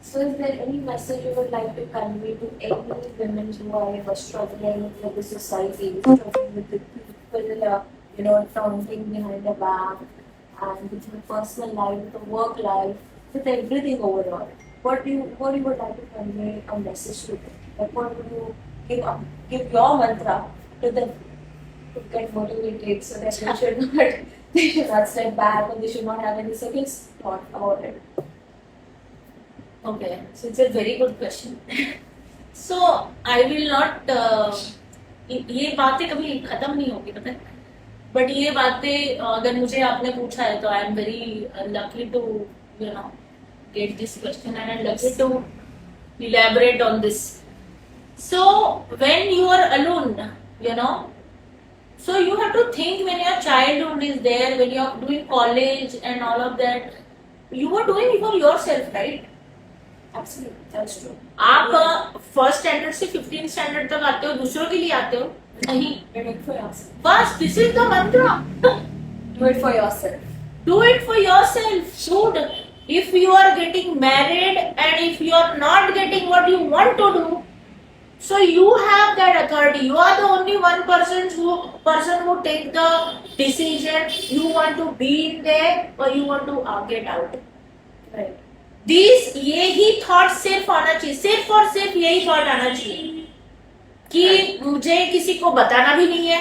So, is there any message you would like to convey to any women who are struggling with the society, struggling with the people, fronting behind the back, and with the personal life, with the work life, with everything overall? What you would like to convey a message to them? Like, what would you give your mantra to them to get motivated so that they should not step back or they should not have any second thought about it? Okay, so it's a very good question. So I will not ये बातें कभी खत्म नहीं होगी पता है, but ये बातें अगर मुझे आपने पूछा है तो I am very lucky to get this question and I'm lucky to elaborate on this. So when you are alone, so you have to think when your childhood is there, when you are doing college and all of that, you are doing it for yourself, right? Absolutely, that's true. आप first standard से 15 standard तक आते हो, दूसरों के लिए आते हो नहीं, बस दिस इज द मंत्र, Do it for yourself. do it for yourself. Dude, if you are getting married and if you are not getting what you want to do, so you have that authority. You are the only one person who take the decision. You want to be in there or you want to get out. Right. यही thought सिर्फ आना चाहिए, सिर्फ और सिर्फ यही thought आना चाहिए कि मुझे किसी को बताना भी नहीं है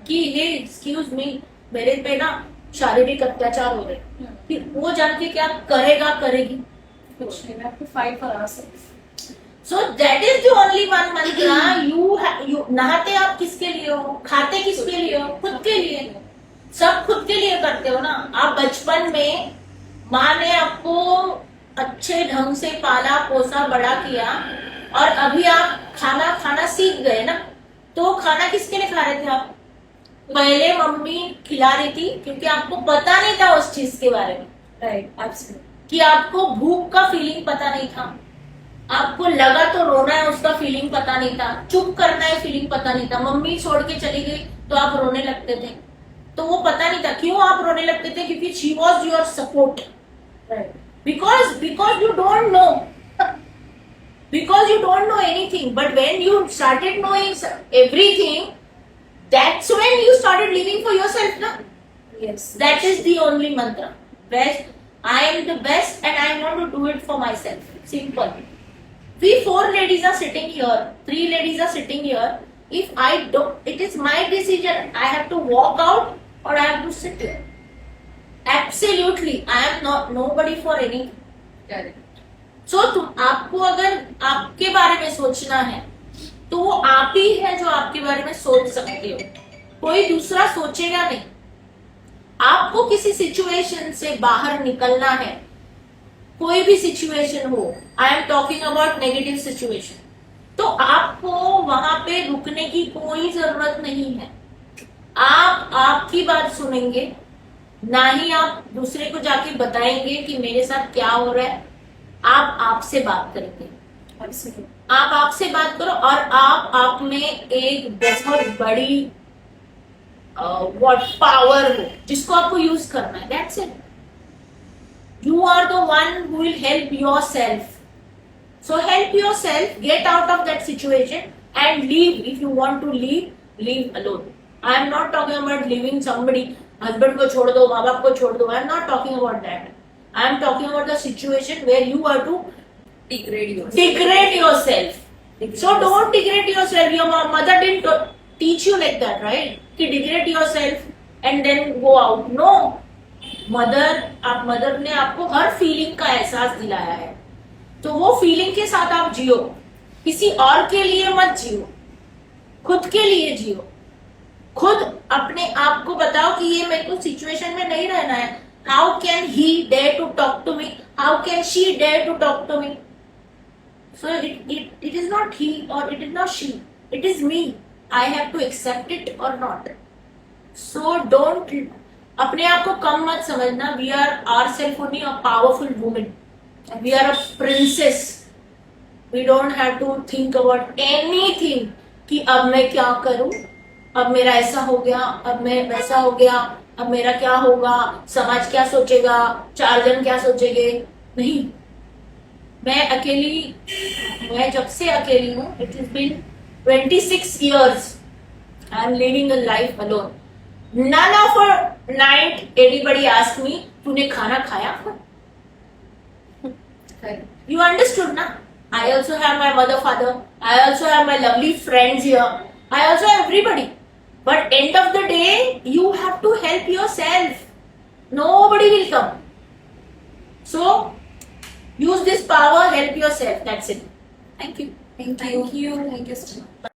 कि हे एक्सक्यूज मी, मेरे पे ना शारीरिक अत्याचार हो रहे, फिर वो जान के क्या करेगा करेगी Which we have to fight for ourselves. So that is the only one मंत्र. यू नहाते आप किसके लिए हो, खाते किसके लिए हो, खुद के लिए, सब खुद के लिए करते हो ना. आप बचपन में माँ ने आपको अच्छे ढंग से पाला पोसा बड़ा किया और अभी आप खाना खाना सीख गए ना, तो खाना किसके लिए खा रहे थे आप? पहले मम्मी खिला रही थी क्योंकि आपको पता नहीं था उस चीज के बारे में, राइट, एब्सोल्युटली, कि आपको भूख का फीलिंग पता नहीं था, आपको लगा तो रोना है उसका फीलिंग पता नहीं था, चुप करना है फीलिंग पता नहीं था. मम्मी छोड़ के चली गई तो आप रोने लगते थे, तो वो पता नहीं था क्यों आप रोने लगते थे, क्योंकि she was your support. Right. Because you don't know, because you don't know anything. But when you started knowing everything, that's when you started living for yourself, na? Yes. That is the only mantra. Best. I am the best, and I want to do it for myself. Simple. We 4 ladies are sitting here. 3 ladies are sitting here. If I don't, it is my decision. I have to walk out or I have to sit here. Absolutely, I am not nobody for anything. Correct. So आपको अगर आपके बारे में सोचना है तो वो आप ही है जो आपके बारे में सोच सकते हो, कोई दूसरा सोचेगा नहीं. आपको किसी सिचुएशन से बाहर निकलना है, कोई भी सिचुएशन हो, आई am talking about negative situation, तो आपको वहां पे रुकने की कोई जरूरत नहीं है. आप आपकी बात सुनेंगे, ना ही आप दूसरे को जाके बताएंगे कि मेरे साथ क्या हो रहा है. आप आपसे बात करेंगे, आप आपसे बात करो और आप में एक बहुत बड़ी पावर हो जिसको आपको यूज करना है. That's it. You are the one who will help yourself. So help yourself, get out of that situation and leave. If you want to leave alone. I am not talking about living somebody. Husband को छोड़ दो, माँ बाप को छोड़ दो. I am not talking about that. I am talking about the situation where you are to degrade yourself. So don't degrade yourself. Your mother didn't teach you like that, right? कि degrade yourself and then go out. No. Mother ने आपको हर feeling का एहसास दिलाया है, तो वो feeling के साथ आप जियो. किसी और के लिए मत जियो, खुद के लिए जियो. खुद अपने आप को बताओ कि ये मेरे को सिचुएशन में नहीं रहना है. How can he dare to talk to me, how can she dare to talk to me. So it is not he or it is not she. It is me. I have to accept it or not. So don't अपने आप को कम मत समझना. We are ourselves only a powerful woman. We are a princess. We don't have to think about anything कि अब मैं क्या करूं, अब मेरा ऐसा हो गया, अब मैं वैसा हो गया, अब मेरा क्या होगा, समाज क्या सोचेगा, 4 जन क्या सोचेंगे. नहीं. मैं जब से अकेली हूँ, it is been 26 years I am living a life alone. None of a night anybody asked me, तूने खाना खाया? You understood na? I also have my mother, father. I also have my lovely friends here. I also have everybody. But end of the day, you have to help yourself. Nobody will come. So, use this power, help yourself. That's it. Thank you. Thank you. Thank you so much.